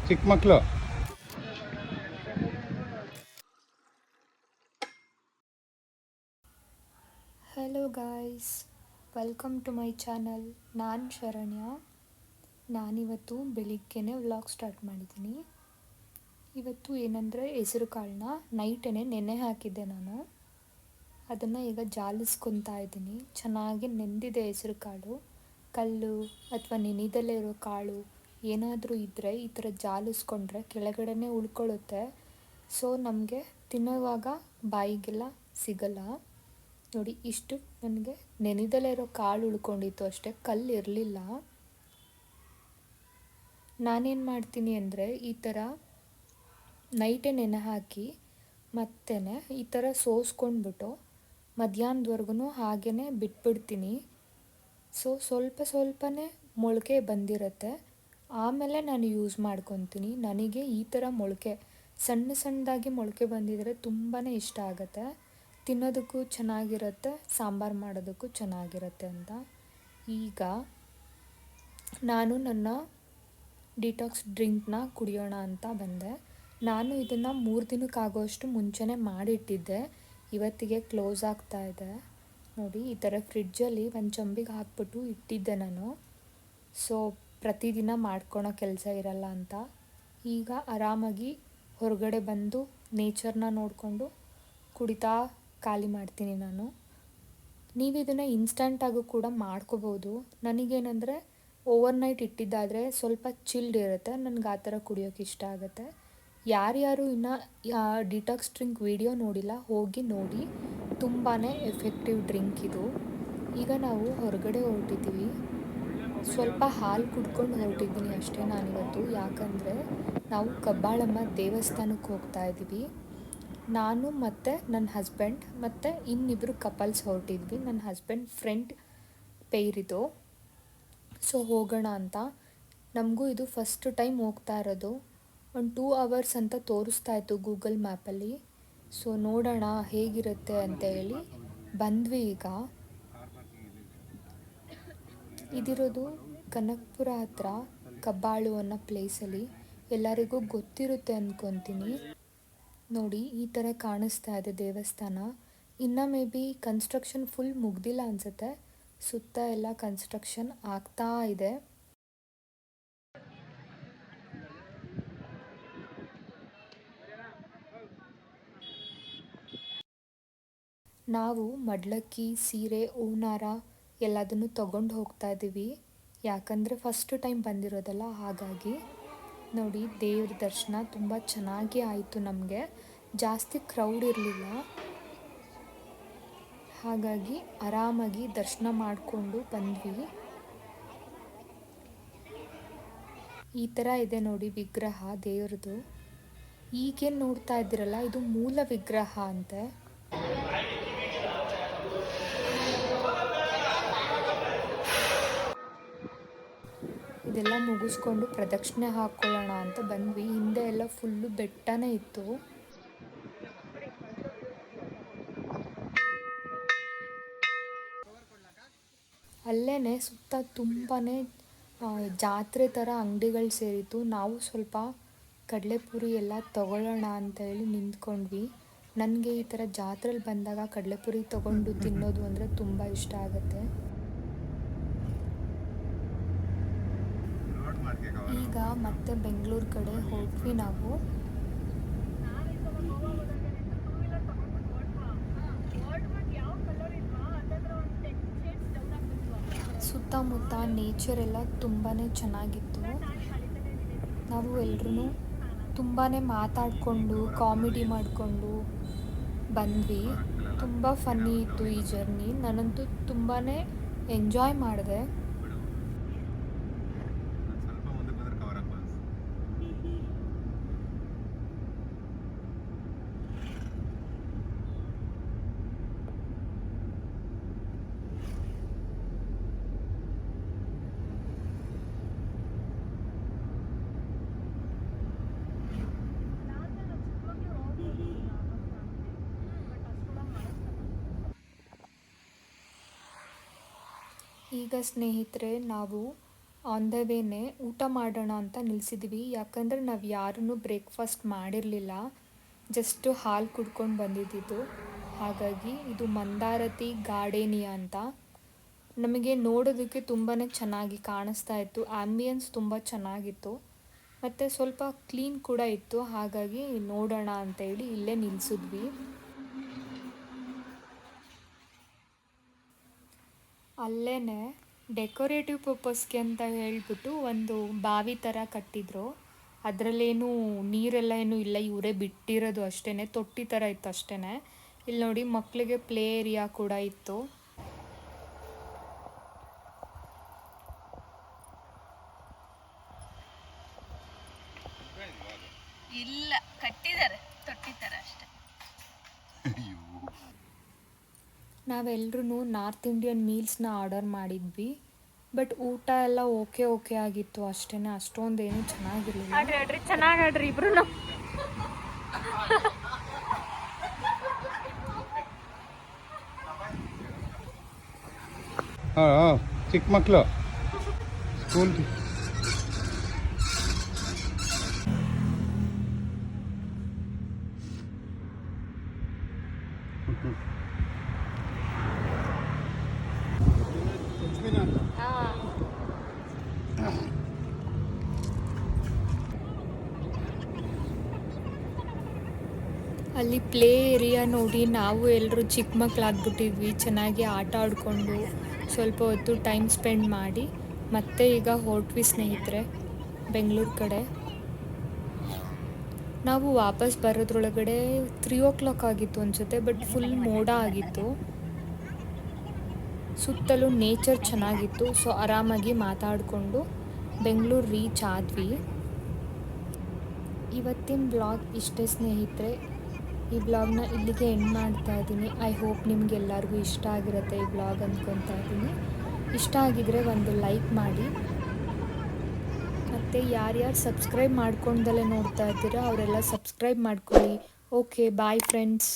ಚಿಕ್ಕ ಮಕ್ಕಳು. Hello guys, welcome to my channel. ನಾನು ಶರಣ್ಯ. ನಾನಿವತ್ತು ಬೆಳಿಗ್ಗೆನೇ ವ್ಲಾಗ್ ಸ್ಟಾರ್ಟ್ ಮಾಡಿದ್ದೀನಿ. ಇವತ್ತು ಏನಂದರೆ ಹೆಸರು ಕಾಳನ್ನ ನೈಟೇ ನೆನೆ ಹಾಕಿದ್ದೆ ನಾನು. ಅದನ್ನು ಈಗ ಜಾಲಿಸ್ಕೊತಾ ಇದ್ದೀನಿ. ಚೆನ್ನಾಗಿ ನೆಂದಿದೆ ಹೆಸರು ಕಾಳು. ಕಲ್ಲು ಅಥವಾ ನೆನೆದಲ್ಲೇ ಇರೋ ಕಾಳು ಏನಾದರೂ ಇದ್ದರೆ ಈ ಥರ ಜಾಲಿಸ್ಕೊಂಡ್ರೆ ಕೆಳಗಡೆನೇ ಉಳ್ಕೊಳ್ಳುತ್ತೆ. ಸೊ ನಮಗೆ ತಿನ್ನೋವಾಗ ಬಾಯಿಗೆಲ್ಲ ಸಿಗಲ್ಲ. ನೋಡಿ, ಇಷ್ಟು ನನಗೆ ನೆನೆದಲ್ಲೇ ಇರೋ ಕಾಳು ಉಳ್ಕೊಂಡಿತ್ತು ಅಷ್ಟೇ, ಕಲ್ಲು ಇರಲಿಲ್ಲ. ನಾನೇನು ಮಾಡ್ತೀನಿ ಅಂದರೆ ಈ ಥರ ನೈಟೇ ನೆನೆ ಹಾಕಿ ಮತ್ತೆ ಈ ಥರ ಸೋಸ್ಕೊಂಡ್ಬಿಟ್ಟು ಮಧ್ಯಾಹ್ನದವರೆಗೂ ಹಾಗೇ ಬಿಟ್ಬಿಡ್ತೀನಿ. ಸೊ ಸ್ವಲ್ಪನೇ ಮೊಳಕೆ ಬಂದಿರುತ್ತೆ. ಆಮೇಲೆ ನಾನು ಯೂಸ್ ಮಾಡ್ಕೊತೀನಿ. ನನಗೆ ಈ ಥರ ಮೊಳಕೆ ಸಣ್ಣದಾಗಿ ಮೊಳಕೆ ಬಂದಿದ್ರೆ ತುಂಬಾ ಇಷ್ಟ ಆಗುತ್ತೆ. ತಿನ್ನೋದಕ್ಕೂ ಚೆನ್ನಾಗಿರುತ್ತೆ, ಸಾಂಬಾರು ಮಾಡೋದಕ್ಕೂ ಚೆನ್ನಾಗಿರುತ್ತೆ ಅಂತ. ಈಗ ನಾನು ನನ್ನ ಡಿಟಾಕ್ಸ್ ಡ್ರಿಂಕ್ನ ಕುಡಿಯೋಣ ಅಂತ ಬಂದೆ. ನಾನು ಇದನ್ನು 3 ದಿನಕ್ಕಾಗೋಷ್ಟು ಮುಂಚೆನೇ ಮಾಡಿಟ್ಟಿದ್ದೆ. ಇವತ್ತಿಗೆ ಕ್ಲೋಸ್ ಆಗ್ತಾ ಇದೆ. ನೋಡಿ, ಈ ಥರ ಫ್ರಿಡ್ಜಲ್ಲಿ ಒಂದು ಚಂಬಿಗೆ ಹಾಕ್ಬಿಟ್ಟು ಇಟ್ಟಿದ್ದೆ ನಾನು. ಸೊ ಪ್ರತಿದಿನ ಮಾಡ್ಕೊಳೋ ಕೆಲಸ ಇರಲ್ಲ ಅಂತ ಈಗ ಆರಾಮಾಗಿ ಹೊರಗಡೆ ಬಂದು ನೇಚರ್ನ ನೋಡಿಕೊಂಡು ಕುಡಿತಾ ಖಾಲಿ ಮಾಡ್ತೀನಿ ನಾನು. ನೀವು ಇದನ್ನು ಇನ್ಸ್ಟಂಟಾಗೂ ಕೂಡ ಮಾಡ್ಕೋಬೋದು. ನನಗೇನೆಂದರೆ ಓವರ್ನೈಟ್ ಇಟ್ಟಿದ್ದಾದರೆ ಸ್ವಲ್ಪ ಚಿಲ್ಡ್ ಇರುತ್ತೆ. ನನಗೆ ಆ ಥರ ಕುಡಿಯೋಕ್ಕೆ ಇಷ್ಟ ಆಗುತ್ತೆ. ಯಾರ್ಯಾರು ಇನ್ನು ಡಿಟಾಕ್ಸ್ ಡ್ರಿಂಕ್ ವಿಡಿಯೋ ನೋಡಿಲ್ಲ, ಹೋಗಿ ನೋಡಿ. ತುಂಬಾ ಎಫೆಕ್ಟಿವ್ ಡ್ರಿಂಕ್ ಇದು. ಈಗ ನಾವು ಹೊರಗಡೆ ಹೊರಟಿದ್ದೀವಿ. ಸ್ವಲ್ಪ ಹಾಲು ಕುಡ್ಕೊಂಡು ಹೊರಟಿದ್ದೀನಿ ಅಷ್ಟೇ ನಾನಿವತ್ತು. ಯಾಕಂದರೆ ನಾವು ಕಬ್ಬಾಳಮ್ಮ ದೇವಸ್ಥಾನಕ್ಕೆ ಹೋಗ್ತಾ ಇದ್ದೀವಿ. ನಾನು ಮತ್ತು ನನ್ನ ಹಸ್ಬೆಂಡ್ ಮತ್ತು ಇನ್ನಿಬ್ಬರು ಕಪಲ್ಸ್ ಹೊರಟಿದ್ವಿ. ನನ್ನ ಹಸ್ಬೆಂಡ್ ಫ್ರೆಂಡ್ ಪೇರಿದು. ಸೊ ಹೋಗೋಣ ಅಂತ. ನಮಗೂ ಇದು ಫಸ್ಟ್ ಟೈಮ್ ಹೋಗ್ತಾ ಇರೋದು. ಒಂದು 2 hours ಅಂತ ತೋರಿಸ್ತಾ ಇತ್ತು ಗೂಗಲ್ ಮ್ಯಾಪಲ್ಲಿ. ಸೊ ನೋಡೋಣ ಹೇಗಿರುತ್ತೆ ಅಂತ ಹೇಳಿ ಬಂದ್ವಿ. ಈಗ ಇದಿರೋದು ಕನಕಪುರ ಹತ್ರ ಕಬ್ಬಾಳು ಅನ್ನೋ ಪ್ಲೇಸಲ್ಲಿ. ಎಲ್ಲರಿಗೂ ಗೊತ್ತಿರುತ್ತೆ ಅಂದ್ಕೊತೀನಿ. ನೋಡಿ, ಈ ಥರ ಕಾಣಿಸ್ತಾ ಇದೆ ದೇವಸ್ಥಾನ. ಇನ್ನು ಮೇ ಬಿ ಕನ್ಸ್ಟ್ರಕ್ಷನ್ ಫುಲ್ ಮುಗ್ದಿಲ್ಲ ಅನಿಸುತ್ತೆ. ಸುತ್ತ ಎಲ್ಲ ಕನ್ಸ್ಟ್ರಕ್ಷನ್ ಆಗ್ತಾ ಇದೆ. ನಾವು ಮಡ್ಲಕ್ಕಿ, ಸೀರೆ, ಹೂನಾರ ಎಲ್ಲದನ್ನು ತೊಗೊಂಡು ಹೋಗ್ತಾ ಇದ್ದೀವಿ. ಯಾಕಂದರೆ ಫಸ್ಟ್ ಟೈಮ್ ಬಂದಿರೋದಲ್ಲ, ಹಾಗಾಗಿ. ನೋಡಿ, ದೇವ್ರ ದರ್ಶನ ತುಂಬ ಚೆನ್ನಾಗಿ ಆಯಿತು ನಮಗೆ. ಜಾಸ್ತಿ ಕ್ರೌಡ್ ಇರಲಿಲ್ಲ, ಹಾಗಾಗಿ ಆರಾಮಾಗಿ ದರ್ಶನ ಮಾಡಿಕೊಂಡು ಬಂದ್ವಿ. ಈ ಥರ ಇದೆ ನೋಡಿ ವಿಗ್ರಹ ದೇವ್ರದ್ದು. ಈಗೇನು ನೋಡ್ತಾ ಇದ್ದೀರಲ್ಲ, ಇದು ಮೂಲ ವಿಗ್ರಹ ಅಂತೆ. ಇದೆಲ್ಲ ಮುಗಿಸ್ಕೊಂಡು ಪ್ರದಕ್ಷಿಣೆ ಹಾಕ್ಕೊಳ್ಳೋಣ ಅಂತ ಬಂದ್ವಿ. ಹಿಂದೆ ಎಲ್ಲ ಫುಲ್ಲು ಬೆಟ್ಟನೇ ಇತ್ತು. ಅಲ್ಲೇ ಸುತ್ತ ತುಂಬಾ ಜಾತ್ರೆ ಥರ ಅಂಗಡಿಗಳು ಸೇರಿತ್ತು. ನಾವು ಸ್ವಲ್ಪ ಕಡಲೆಪುರಿ ಎಲ್ಲ ತೊಗೊಳ್ಳೋಣ ಅಂತ ಹೇಳಿ ನಿಂತ್ಕೊಂಡ್ವಿ. ನನಗೆ ಈ ಥರ ಜಾತ್ರೆಲಿ ಬಂದಾಗ ಕಡಲೆಪುರಿ ತೊಗೊಂಡು ತಿನ್ನೋದು ಅಂದರೆ ತುಂಬ ಇಷ್ಟ ಆಗುತ್ತೆ. ಈಗ ಮತ್ತೆ ಬೆಂಗಳೂರು ಕಡೆ ಹೋದ್ವಿ ನಾವು. ಸುತ್ತಮುತ್ತ ನೇಚರ್ ಎಲ್ಲ ತುಂಬಾ ಚೆನ್ನಾಗಿತ್ತು. ನಾವು ಎಲ್ಲರೂ ತುಂಬಾ ಮಾತಾಡಿಕೊಂಡು ಕಾಮಿಡಿ ಮಾಡಿಕೊಂಡು ಬಂದ್ವಿ. ತುಂಬ ಫನ್ನಿ ಇತ್ತು ಈ ಜರ್ನಿ. ನಾನಂತೂ ತುಂಬಾ ಎಂಜಾಯ್ ಮಾಡಿದೆ. ಈಗ ಸ್ನೇಹಿತರೆ, ನಾವು ಆನ್ ದ ವೇನೆ ಊಟ ಮಾಡೋಣ ಅಂತ ನಿಲ್ಲಿಸಿದ್ವಿ. ಯಾಕಂದರೆ ನಾವು ಯಾರೂ ಬ್ರೇಕ್ಫಾಸ್ಟ್ ಮಾಡಿರಲಿಲ್ಲ, ಜಸ್ಟ್ ಹಾಲು ಕುಡ್ಕೊಂಡು ಬಂದಿದ್ದಿದ್ದು. ಹಾಗಾಗಿ ಇದು ಮಂದಾರತಿ ಗಾರ್ಡೇನಿಯಾ ಅಂತ. ನಮಗೆ ನೋಡೋದಕ್ಕೆ ತುಂಬಾ ಚೆನ್ನಾಗಿ ಕಾಣಿಸ್ತಾ ಇತ್ತು. ಆ್ಯಂಬಿಯನ್ಸ್ ತುಂಬ ಚೆನ್ನಾಗಿತ್ತು ಮತ್ತು ಸ್ವಲ್ಪ ಕ್ಲೀನ್ ಕೂಡ ಇತ್ತು. ಹಾಗಾಗಿ ನೋಡೋಣ ಅಂತೇಳಿ ಇಲ್ಲೇ ನಿಲ್ಲಿಸಿದ್ವಿ. ಅಲ್ಲೇ ಡೆಕೋರೇಟಿವ್ ಪರ್ಪಸ್ಗೆ ಅಂತ ಹೇಳ್ಬಿಟ್ಟು ಒಂದು ಬಾವಿ ಥರ ಕಟ್ಟಿದ್ರು. ಅದರಲ್ಲೇನು ನೀರೆಲ್ಲ ಏನೂ ಇಲ್ಲ, ಇವರೇ ಬಿಟ್ಟಿರೋದು ಅಷ್ಟೇ, ತೊಟ್ಟಿ ಥರ ಇತ್ತು ಅಷ್ಟೇ. ಇಲ್ಲಿ ನೋಡಿ ಮಕ್ಕಳಿಗೆ ಪ್ಲೇ ಏರಿಯಾ ಕೂಡ ಇತ್ತು. ಇಲ್ಲ, ಕಟ್ಟಿದ್ದಾರೆ ತೊಟ್ಟಿ ಥರ ಅಷ್ಟೇ. ನಾವೆಲ್ಲರೂ ನಾರ್ತ್ ಇಂಡಿಯನ್ ಮೀಲ್ಸ್ನ ಆರ್ಡರ್ ಮಾಡಿದ್ವಿ. ಬಟ್ ಊಟ ಎಲ್ಲ ಓಕೆ ಆಗಿತ್ತು ಅಷ್ಟೇ, ಅಷ್ಟೊಂದೇನು ಚೆನ್ನಾಗಿರಲಿಲ್ಲ. ಆಡ್ರಿ ಚೆನ್ನಾಗಿ ಆಡ್ರಿ ಇಬ್ರು. ಚಿಕ್ಕ ಮಕ್ಕಳು ಸ್ಕೂಲ್ ಅಲ್ಲಿ ಪ್ಲೇ ಏರಿಯಾ ನೋಡಿ ನಾವು ಎಲ್ಲರೂ ಚಿಕ್ಕ ಮಕ್ಕಳಾಗ್ಬಿಟ್ಟಿದ್ವಿ. ಚೆನ್ನಾಗಿ ಆಟ ಆಡಿಕೊಂಡು ಸ್ವಲ್ಪ ಹೊತ್ತು ಟೈಮ್ ಸ್ಪೆಂಡ್ ಮಾಡಿ ಮತ್ತೆ ಈಗ ಹೊರಟ್ವಿ ಸ್ನೇಹಿತರೆ ಬೆಂಗಳೂರು ಕಡೆ. ನಾವು ವಾಪಸ್ ಬರೋದ್ರೊಳಗಡೆ 3 o'clock ಆಗಿತ್ತು ಅನಿಸುತ್ತೆ. ಬಟ್ ಫುಲ್ ಮೋಡ ಆಗಿತ್ತು. ಸುತ್ತಲೂ ನೇಚರ್ ಚೆನ್ನಾಗಿತ್ತು. ಸೊ ಆರಾಮಾಗಿ ಮಾತಾಡಿಕೊಂಡು ಬೆಂಗಳೂರು ರೀಚ್ ಆದ್ವಿ. ಇವತ್ತಿನ ಬ್ಲಾಗ್ ಇಷ್ಟೇ ಸ್ನೇಹಿತರೆ. ಈ ಬ್ಲಾಗ್ನ ಇಲ್ಲಿಗೆ ಎಂಡ್ ಮಾಡ್ತಾ ಇದ್ದೀನಿ. ಐ ಹೋಪ್ ನಿಮಗೆಲ್ಲರಿಗೂ ಇಷ್ಟ ಆಗಿರುತ್ತೆ ಈ ಬ್ಲಾಗ್ ಅಂದ್ಕೊತಾ ಇದ್ದೀನಿ. ಇಷ್ಟ ಆಗಿದರೆ ಒಂದು ಲೈಕ್ ಮಾಡಿ, ಮತ್ತು ಯಾರ್ಯಾರು ಸಬ್ಸ್ಕ್ರೈಬ್ ಮಾಡ್ಕೊಂಡಲ್ಲೇ ನೋಡ್ತಾ ಇದ್ದೀರಾ ಅವರೆಲ್ಲ ಸಬ್ಸ್ಕ್ರೈಬ್ ಮಾಡ್ಕೊಳ್ಳಿ. Okay, bye friends.